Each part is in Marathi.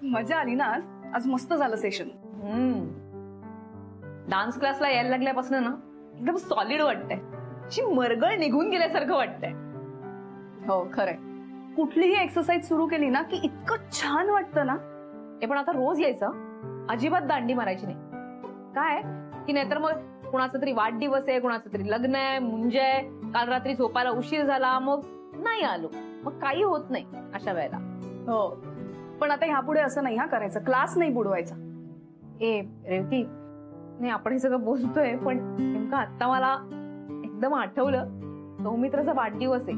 मजा आली ना आज? आज मस्त झालं सेशन. डान्स क्लासला यायला लागल्यापासून ना एकदम सॉलिड वाटतंय. ची मरगळ निघून गेल्यासारखं वाटतंय. हो खरंय. कुठलीही एक्सरसाइज सुरू केली ना की इतकं छान वाटतं ना. हे पण आता रोज यायचं, अजिबात दांडी मारायची नाही. काय की नाहीतर मग कुणाचा तरी वाढदिवस आहे, कुणाचं तरी लग्न आहे, मुंज आहे, काल रात्री झोपायला उशीर झाला, मग नाही आलो, मग काही होत नाही अशा वेळेला. हो पण आता ह्यापुढे असं नाही हा करायचं. क्लास नाही बुडवायचा. ए रेवती, नाही आपण हे सगळं बोलतोय पण नेमकं आता मला एकदम आठवलं सौमित्राचा वाढदिवस आहे.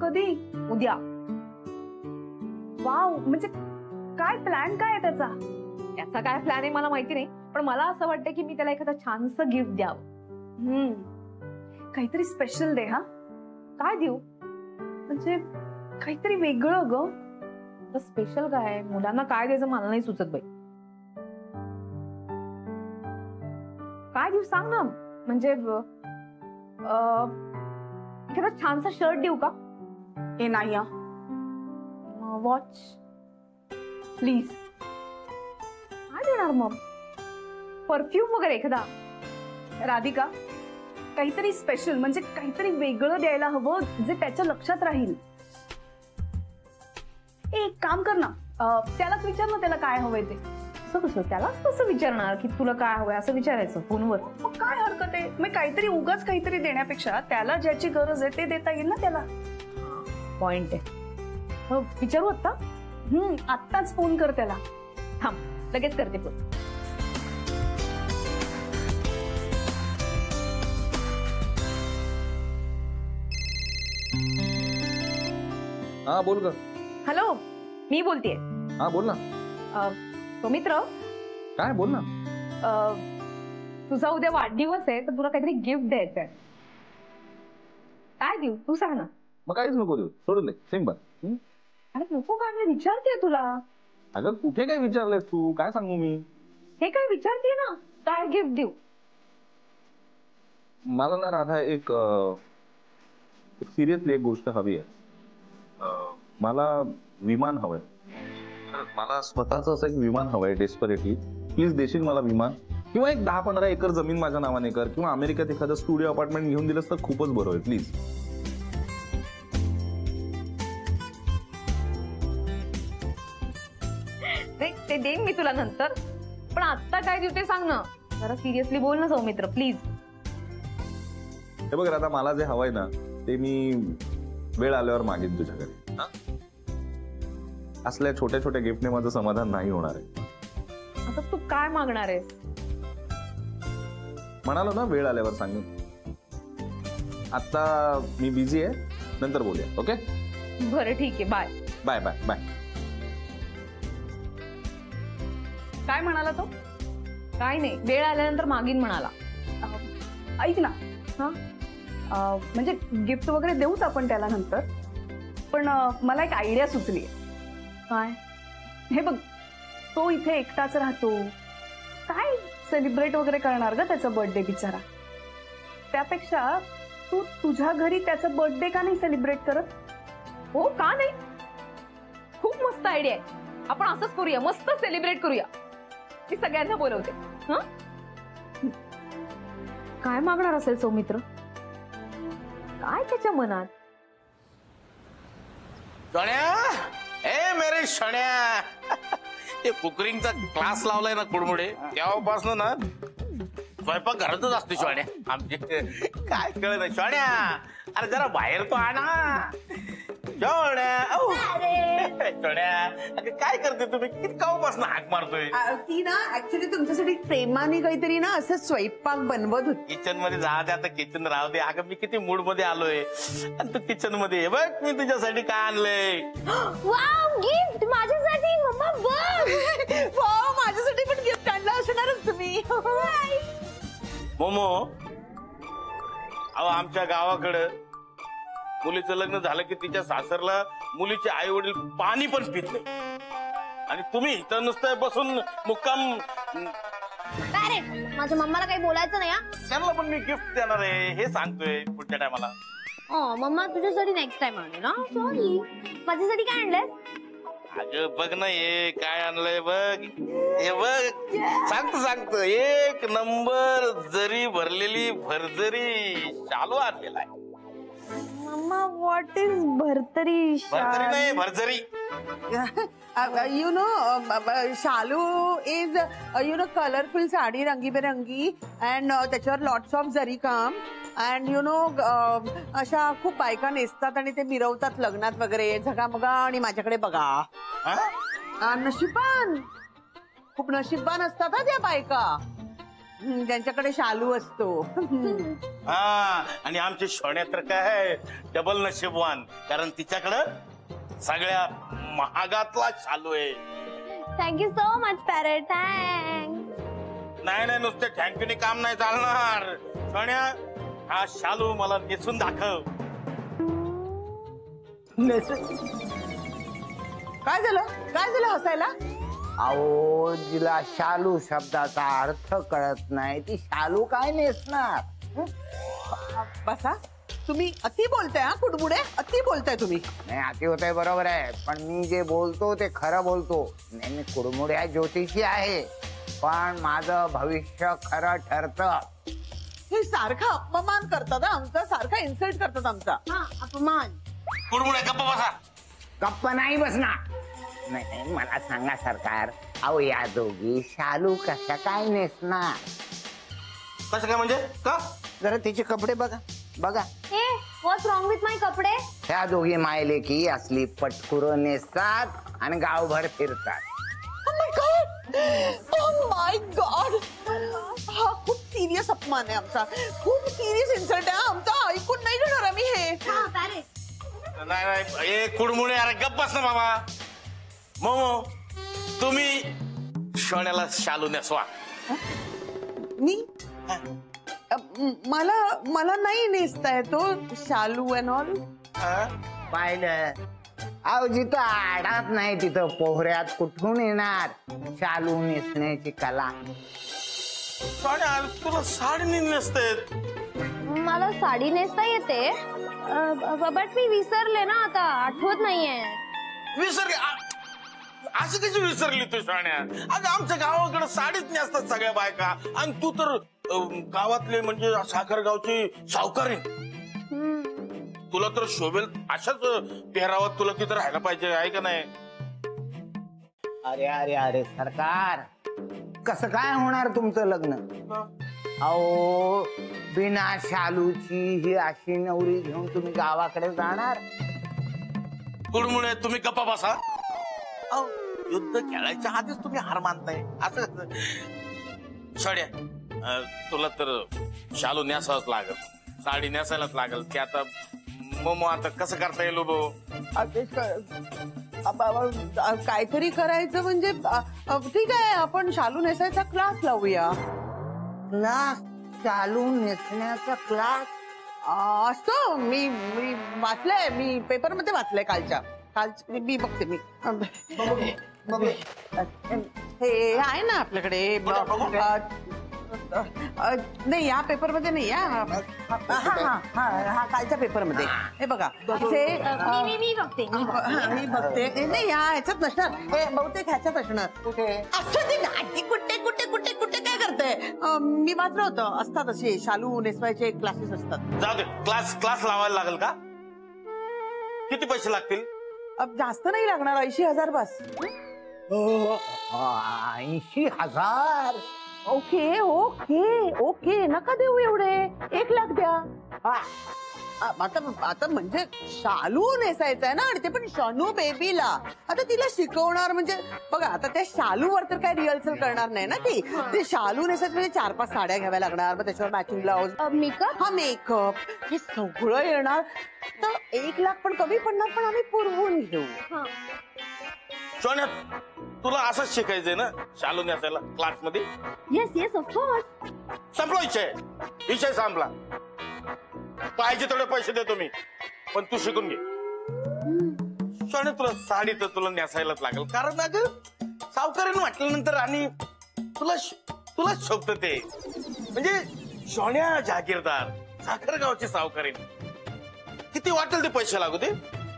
कधी? उद्या. वाव, म्हणजे काय प्लॅन काय आहे त्याचा? याचा काय प्लॅन आहे मला माहिती नाही, पण मला असं वाटतं की मी त्याला एखादा छानसं गिफ्ट द्यावं. काहीतरी स्पेशल दे. हा काय देऊ? म्हणजे काहीतरी वेगळं ग. स्पेशल काय? मुलांना काय द्यायचं मला नाही सुचत बाई. काय देऊ सांग ना. म्हणजे एखादा छानसा शर्ट देऊ का? हे नाही. Watch please. काय देणार मग? परफ्यूम वगैरे एखादा. राधिका, काहीतरी स्पेशल म्हणजे काहीतरी वेगळं द्यायला हवं जे त्याच्या लक्षात राहील. एक काम कर ना, त्यालाच विचार ना त्याला काय हवंय ते. असं कसं? त्यालाच कसं विचारणार की तुला काय हवंय असं विचारायचं फोनवर? मग काय हरकत आहे? मी काहीतरी उगाच काहीतरी देण्यापेक्षा त्याला ज्याची गरज आहे ते देता येईल ना त्याला. पॉइंट आहे. मग विचारू आता? आत्ताच फोन कर त्याला. थांब लगेच करते फोन. हा बोल ग. हॅलो, मी बोलतेय. हा बोल ना. सौमित्र, काय? बोल ना. तुझा उद्या वाढदिवस आहे तर तुला काहीतरी गिफ्ट द्यायचंय. काय देऊ तू सांग ना. मग काहीच नको देऊ, सोडून दे. सिंपल. अरे नको काय, मी विचारते तुला. अगं कुठे काय विचारलंस तू? काय सांगू मी? हे काय विचारते ना, काय गिफ्ट देऊ? मला ना राधा एक सिरियसली एक गोष्ट हवी आहे. मला विमान हवंय. मला स्वतःच असं एक विमान हवंय डेस्परेटली. प्लीज देशील मला विमान? किंवा एक 10-15 एकर जमीन माझ्या नावाने कर, किंवा अमेरिकेत एखादं स्टुडिओ अपार्टमेंट घेऊन दिलंस तर खूपच बरं होईल. प्लीज. ते देईन मी तुला नंतर, पण आता काय देऊ ते सांग ना. जरा सिरियसली बोल ना सौमित्र प्लीज. हे बघ राधा, मला जे हवंय ना ते मी वेळ आल्यावर मागेन तुझ्याकडे. असल्या छोट्या छोट्या गिफ्टने माझं समाधान नाही होणार आहे. आता तू काय मागणार आहेस? म्हणालो ना वेळ आल्यावर सांगेन. आता मी बिझी आहे, नंतर बोलूया. ओके? बरं ठीक आहे. Bye bye bye bye. काय म्हणाला तो? काय नाही, वेळ आल्यानंतर मागीन म्हणाला. ऐक ना. म्हणजे गिफ्ट वगैरे देऊच आपण त्याला नंतर, पण मला एक आयडिया सुचली. काय? हे बघ, तो इथे एकटाच राहतो, काय सेलिब्रेट वगैरे करणार ग त्याचा बर्थडे बिचारा. त्यापेक्षा तू तुझ्या घरी त्याचा बर्थडे का नाही सेलिब्रेट करत? हो का नाही? खूप मस्त आयडिया आहे. आपण असंच करूया, मस्त सेलिब्रेट करूया. मी सगळ्यांना बोलवते. काय मागणार असेल सौमित्र? काय त्याच्या मनात? शण्या, ए मेरे शण्या, ते कुकरिंगचा क्लास लावलाय ना कुडमुडे, तेव्हापासून ना स्वयंपाक घरातच असते शण्या आमचे. काय कळ नाही शण्या, अरे जरा बाहेर तो आणा. काय करते तुम्ही? किती काऊपासून हाक मारतोय? ती ना ऍक्च्युली तुमच्यासाठी प्रेमाने काहीतरी ना असं स्वयंपाक बनवत होती. किचन मध्ये जा दे, आता किचन राहू दे. अगं मी किती मूड मध्ये आलोय आणि तू किचन मध्ये. बघ मी तुझ्यासाठी काय आणलंय. वाव, गिफ्ट माझ्यासाठी. मम्मा बघ. वाव, माझ्यासाठी पण गिफ्ट आणलं असणारच तुम्ही. मोमो, अहो आमच्या गावाकडं मुलीचं लग्न झालं की तिच्या सासरला मुलीचे आई वडील पाणी पण पित नाही, आणि तुम्ही इथं नुसतं बसून मुक्काम. काय रे, माझ्या मम्माला काही बोलायचं नाही. त्यांना पण मी गिफ्ट देणार आहे हे सांगतोय पुढच्या टायमाला. मम्मा तुझ्यासाठी नेक्स्ट टाइम आणेल ना. सॉरी, माझ्यासाठी काय आणलंय? अगं बघ ना हे काय आणलंय बघ, हे बघ सांगतो एक नंबर जरी भरलेली भरजरी शालू आणलेला आहे. मम्मा व्हॉट इज भरतरी भरजरी नाही भरजरी. यू नो शालू is you know colourful sari रंगीबेरंगी अँड त्याच्यावर लॉट्स ऑफ जरी काम अँड यू नो अशा खूप बायका नेसतात आणि ते मिरवतात लग्नात वगैरे झगामगा. आणि माझ्याकडे बघा नशीबवान, खूप नशीबवान असतात हा त्या बायका ज्यांच्याकडे शालू असतो. हा आणि आमची सोन्या तर काय डबल नशीबवान, कारण तिच्याकडं सगळ्या महागातला शालू आहे. Thank you so much parrot. Thanks. नाही नुसते थँक्यूने काम नाही चालणार. सोन्या हा शालू मला नेसून दाखव. काय झालं हसायला? अहो जिला शालू शब्दाचा अर्थ कळत नाही ती शालू काय नेसणार. बसा, तुम्ही अति बोलताय हा कुडमुडे, अति बोलताय तुम्ही. नाही अति होतंय बरोबर आहे, पण मी जे बोलतो ते खरं बोलतो. नाही मी कुडमुड्या ज्योतिषी आहे, पण माझं भविष्य खरं ठरतं. हे सारखा अपमान करतात आमचा, सारखा इन्सल्ट करतात आमचा. हा अपमान. कुडमुडे गप्प बसा. गप्प नाही बसणार. नाही मला सांगा सरकार, अहो या दोघी शालू कशा काय नेसणार. कसं काय म्हणजे का? जरा तिचे कपडे बघा बघा. ए व्हॉट्स रॉंग विथ माय कपडे? ह्या दोघी मायले की असली पटकुरं नेसतात आणि गावभर फिरतात. Oh my God! हा खूप सिरियस अपमान आहे आमचा, खूप सिरियस इन्सल्ट आहे आमचा. ऐकून नाही घेणार आम्ही हे. हा पॅरेट. नाही हे कुडमुडे अरे गप्प बस ना बाबा. मोमो तुम्ही सोन्याला शालू नेसवा. मी मला नाही नेसता येतो शालू अँड ऑल. पाहिलं, अहो जिथं आडात नाही तिथं पोहऱ्यात कुठून येणार शालू नेसण्याची कला. सोन्या तुला साडी नेसता येत? मला साडी नेसता येते बट मी विसरले ना, आता आठवत नाहीये. विसरली? असं कशी विसरली तू सोन्या? अगं आमच्या गावाकडे साडीच नेसतात सगळ्या बायका, आणि तू तर गावातले म्हणजे साखर गावची सावकार आहे. तुला तर शोभेल अशाच पेहरावात तुला तिथं राहायला पाहिजे, आहे का नाही? अरे अरे अरे सरकार, कसं काय होणार तुमचं लग्न? अहो बिना शालूची ही अशी नवरी घेऊन तुम्ही गावाकडे जाणार? कुडमुळे तुम्ही गप्पा बसा. युद्ध खेळायच्या आधीच तुम्ही हार मानताय असं. सोड्या तुला तर शालू नेसावंच लागल, साडी नेसायलाच लागल. ते आता मोमो आता कसं करता येईल? काहीतरी करायचं म्हणजे ठीक आहे, आपण शालू नेसायचा क्लास लावूया. क्लास? शालू नेसण्याचा क्लास असतो? मी वाचलंय, मी पेपर मध्ये वाचलंय कालच्या मी बघते. मी हे आहे ना आपल्याकडे. नाही या पेपर मध्ये नाही, हा कालच्या पेपर मध्ये. हे बघा मी बघते. मी बघते. नाही या ह्याच्यात नसणार, हे बहुतेक ह्याच्यात असणार. असं ते नाटी कुठे कुठे कुठे कुठे काय करते? मी वाचलं होतं, असतात असे शालू नेसवायचे क्लासेस असतात. जाऊ दे, क्लास लावायला लागेल का? किती पैसे लागतील? जास्त नाही लागणार, 80,000 बस. 80,000? ओके ओके ओके, नका देऊ एवढे, 1 लाख द्या. आता म्हणजे शालू नेसायचा आहे ना, आणि ते पण शनू बेबीला. आता तिला शिकवणार म्हणजे बघा, आता त्या शालूवर तर काय रिहर्सल करणार नाही ना ती. ते शालू नेसायचं म्हणजे 4-5 साड्या घ्याव्या लागणार, मग त्याच्यावर मॅचिंग ब्लाउज, मेकअप. हा मेकअप, हे सगळं येणार. तर 1 लाख पण कमी पडणार, पण आम्ही पुरवून घेऊ. सोन्या तुला असंच शिकायचंय ना शालू नेसायला क्लास मध्ये? Yes of course. संपला विषय संपला. पाहिजे तेवढे पैसे देतो मी, पण तू शिकून घे. सोन्या तुला साडी तर तुला नेसायलाच लागेल, कारण अगं सावकारीने म्हटल्यानंतर आणि तुला शोभत ते. म्हणजे सोन्या जागीरदार साखर गावची सावकारीने किती वाटेल ते पैसे लागू दे,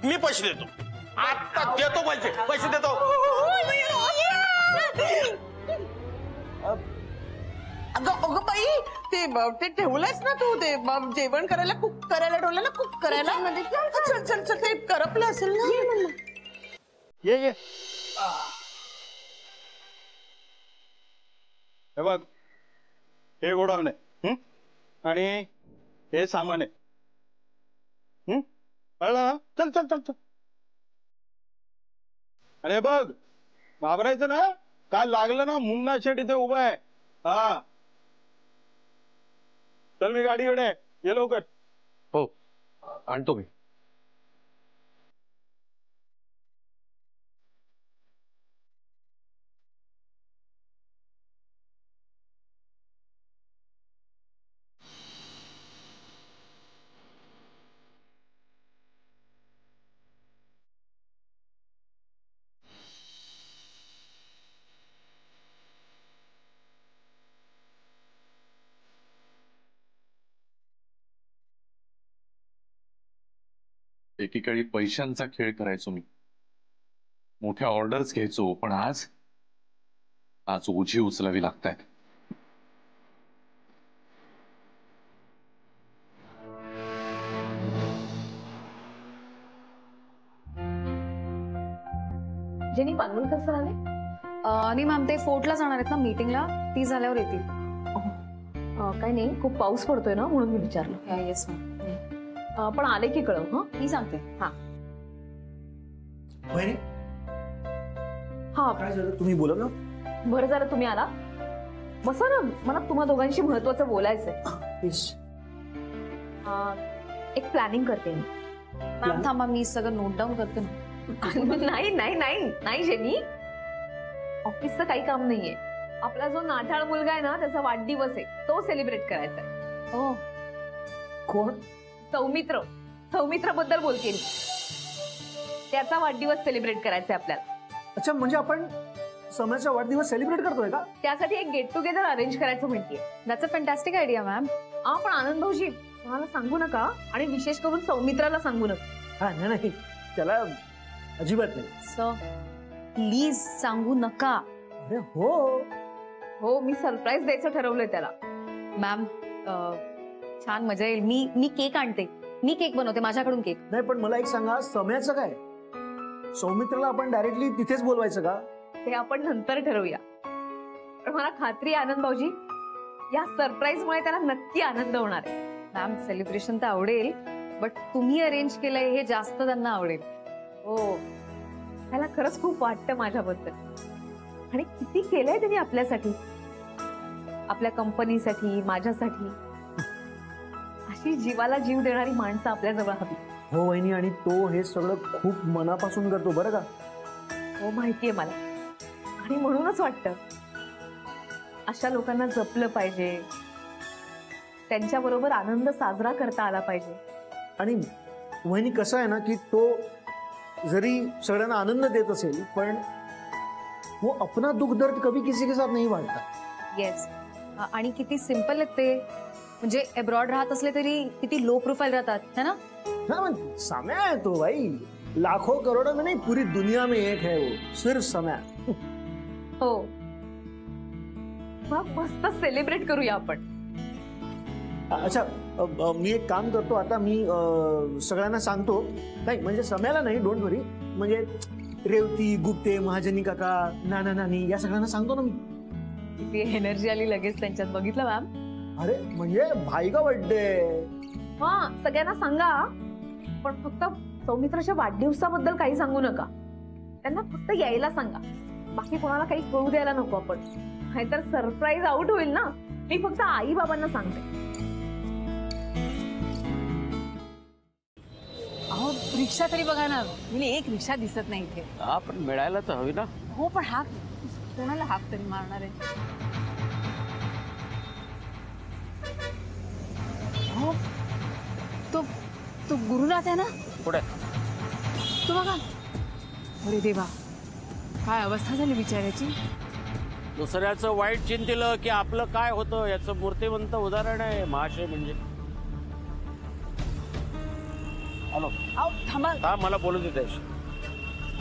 मी पैसे देतो. आता देतो पैसे देतो. ते ठेवलंयस ना तू ते जेवण करायला कुक करायला ठेवलं ना कुक करायला चल चल चल ते करपलं असेल ना ये हे बघ हे गोडाऊन आहे आणि हे सामान आहे कळलं ना चल चल चल चल अरे बघ घाबरायचं ना काय लागलं ना मुन्ना शेट इथे उभा आहे हा चल मी गाडीकडे ये लवकर हो आणतो मी एकीकडे पैशांचा खेळ करायचो मी मोठ्या ऑर्डर्स घ्यायचो पण आज ओझी उचलावी लागतायत जेनी पानवलकर सर आले नाही मॅम ते फोर्टला जाणार आहेत ना मीटिंगला ती झाल्यावर येतील काही नाही खूप पाऊस पडतोय ना म्हणून मी विचारलं येस मॅम पण आले की कळव हा मी सांगते हा बहिणी हा काय झालं तुम्ही बोला ना बरं झालं तुम्ही आला बसा ना मला तुम्हा दोघांशी महत्वाचं बोलायचंय प्लीज एक प्लॅनिंग करते मी मॅम थांबा मी सगळं नोट डाऊन करते ना नाही नाही नाही नाही जेनी ऑफिसचं काही काम नाहीये आपला जो नाठाळ मुलगा आहे ना त्याचा वाढदिवस आहे तो सेलिब्रेट करायचा आहे हो कोण सौमित्र बद्दल बोलते मी त्याचा वाढदिवस सेलिब्रेट करायचा आहे आपल्याला अच्छा म्हणजे आपण सम्याचा वाढदिवस सेलिब्रेट करतोय का त्यासाठी एक गेट टुगेदर अरेंज करायचं म्हणतीये that's a fantastic idea ma'am पण आनंद भाऊजी तुम्हाला सांगू नका आणि विशेष करून सौमित्राला सांगू नका हा नाही त्याला अजिबात नाही सर प्लीज सांगू नका अरे हो हो मी सरप्राईज द्यायचं ठरवलंय त्याला मॅम छान मजा येईल मी केक आणते मी केक बनवते माझ्याकडून केक नाही पण मला एक सांगा सम्याचं काय सौमित्राला आपण डायरेक्टली तिथेच बोलवायचं का ते आपण नंतर ठरवूया पण मला खात्री आहे आनंद भाऊजी या सरप्राईज मुळे त्याला नक्की आनंद होणार आहे मॅम सेलिब्रेशन तर आवडेल बट तुम्ही अरेंज केलंय हे जास्त त्यांना आवडेल हो त्याला खरंच खूप वाटतं माझ्याबद्दल आणि किती केलंय त्यांनी आपल्यासाठी आपल्या कंपनीसाठी माझ्यासाठी अशी जीवाला जीव देणारी माणसं आपल्या जवळ हवी हो वहिनी आणि तो हे सगळं खूप मनापासून करतो बरं का हो माहितीये मला आणि म्हणूनच वाटतं अशा लोकांना जपलं पाहिजे त्यांच्याबरोबर आनंद साजरा करता आला पाहिजे आणि वहिनी कसं आहे ना की तो जरी सगळ्यांना आनंद देत असेल पण वो अपना दुख दर्द कभी किसी के साथ नहीं बांटता येस आणि किती सिम्पल आहेत ते म्हणजे अब्रॉड राहत असले तरी किती लो प्रोफाईल राहतात है ना हाँ समय है तो भाई लाखों करोड़ों में नहीं पूरी दुनिया में एक है वो सिर्फ समय हो मग मस्त सेलिब्रेट करूया आपण अच्छा मी एक काम करतो आता मी सगळ्यांना सांगतो नाही म्हणजे सम्याला नाही डोंट वरी म्हणजे रेवती गुप्ते महाजनी काका नाना नानी या सगळ्यांना सांगतो ना मी किती एनर्जी आली लगेच त्यांच्यात बघितलं मॅम अरे म्हणजे भाई का बर्थडे हा सगळ्यांना सांगा पण फक्त सौमित्राच्या वाढदिवसाबद्दल काही सांगू नका त्यांना फक्त यायला सांगा बाकी कोणाला काही कळू द्यायला नको आपण नाहीतर सरप्राईज आउट होईल ना मी फक्त आई बाबांना सांगते अहो रिक्षा तरी बघा ना म्हणजे एक रिक्षा दिसत नाही इथे हा पण मिळायला तर हवी ना हो पण हाक कोणाला हाक तरी मारणार आहे हो तो गुरुनाथ आहे ना पुढे तो बघा अरे देवा काय अवस्था झाली बिचाऱ्याची दुसऱ्याचं वाईट चिंतिलं की आपलं काय होतं याचं मूर्तिमंत उदाहरण आहे महाशय म्हणजे हॅलो अहो थांबा हा मला बोलू दे त्याशी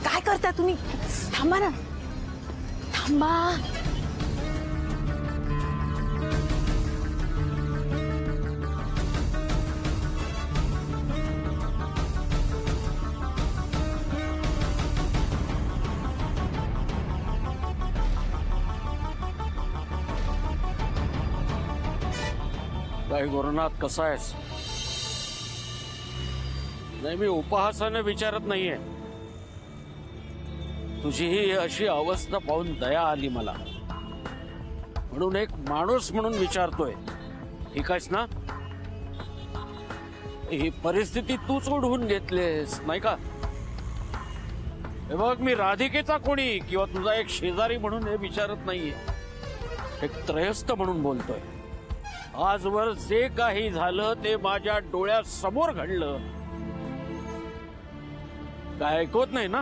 काय करता तुम्ही थांबा ना थांबा काय गुरुनाथ, कसा आहेस? नाही, मी उपहासाने विचारत नाहीये. तुझी ही अशी अवस्था पाहून दया आली मला, म्हणून एक माणूस म्हणून विचारतोय. ठीक आहेस ना? ही परिस्थिती तूच ओढवून घेतलीस नाही का? हे बघ, मी राधिकेचा कोणी किंवा तुझा एक शेजारी म्हणून हे विचारत नाहीये. एक त्रयस्थ म्हणून बोलतोय. आजवर जे काही झालं ते माझ्या डोळ्यासमोर घडलं. काय ऐकत नाही ना?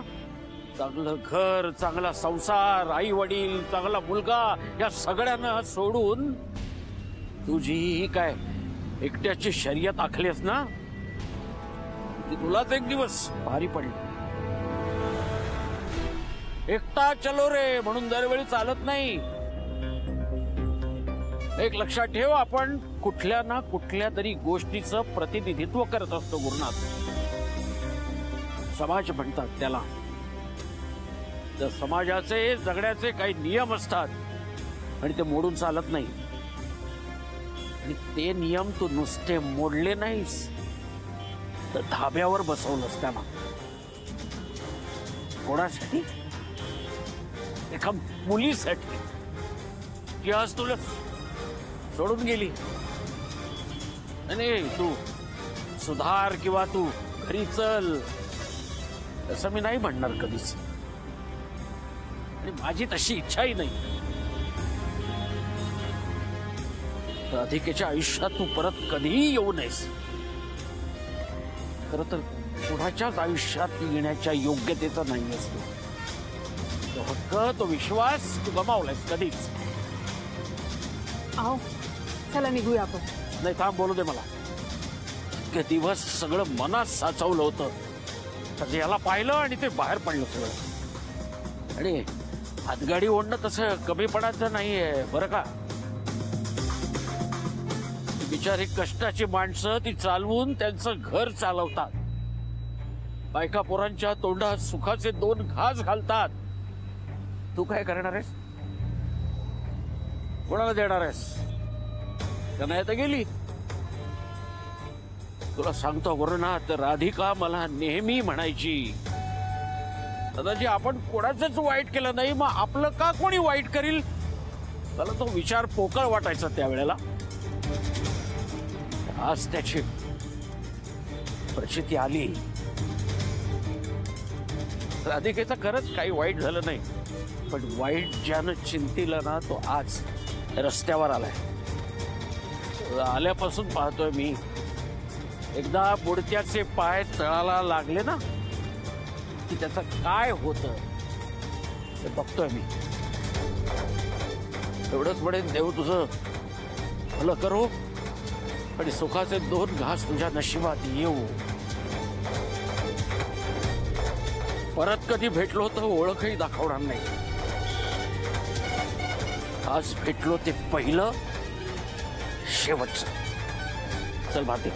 चांगलं घर, चांगला संसार, आई वडील, चांगला मुलगा, या सगळ्यांना सोडून तुझी काय एकट्याची शर्यत आखलीस ना, ती तुलाच एक दिवस भारी पडली. एकटा चलो रे म्हणून दरवेळी चालत नाही. एक लक्षात ठेव, आपण कुठल्या ना कुठल्या तरी गोष्टीचं प्रतिनिधित्व करत असतो गुरुनाथ. समाज म्हणतात त्याला. तर समाजाचे जगण्याचे काही नियम असतात आणि ते मोडून चालत नाही. आणि ते नियम तू नुसते मोडले नाहीस, तर धाब्यावर बसवलंस त्यांना. कोणासाठी? एका मुलीसाठी, की आज तुला सोडून गेली. नाही, तू सुधार किंवा तू घरी चल असं मी नाही म्हणणार कधीच. आणि माझी तशी इच्छाही नाही. राधिकेच्या आयुष्यात तू परत कधीही येऊ नयेस. खरं तर कुणाच्याच आयुष्यात येण्याच्या योग्यतेचा नाही असतो. तो हक्क, तो विश्वास तू गमावलायस कधीच. आओ, चला निघूया आपण. नाही, थांब, बोलू दे मला. ते दिवस सगळं मनात साचवलं होतं, तर याला पाहिलं आणि ते बाहेर पडलं सगळं. आणि हातगाडी ओढणं तसं कमीपणाचं नाहीये बरं का. बिचारी कष्टाची माणसं ती चालवून त्यांचं घर चालवतात. बायका पोरांच्या तोंडात सुखाचे 2 घास घालतात. तू काय करणार आहेस? कोणाला देणार आहेस? त्यांना येतं गेली. तुला सांगतो गुरुनाथ, राधिका मला नेहमी म्हणायची, दादाजी आपण कोणाचंच वाईट केलं नाही, मग आपलं का कोणी वाईट करील? मला तो विचार पोकळ वाटायचा त्यावेळेला. आज त्याची परिस्थिती आली. राधिकेचं खरंच काही वाईट झालं नाही, पण वाईट ज्यानं चिंतिलं ना, तो आज रस्त्यावर आलाय. आल्यापासून पाहतोय मी, एकदा बुडत्याचे पाय तळाला लागले ना की त्याचं काय होतं ते बघतोय मी. एवढंच म्हणेन, देव तुझं भलं करो आणि सुखाचे 2 घास तुझ्या नशिबात येऊ. परत कधी भेटलो तर ओळखही दाखवणार नाही. आज भेटलो ते पहिलं, शेवटचं. चल भारती.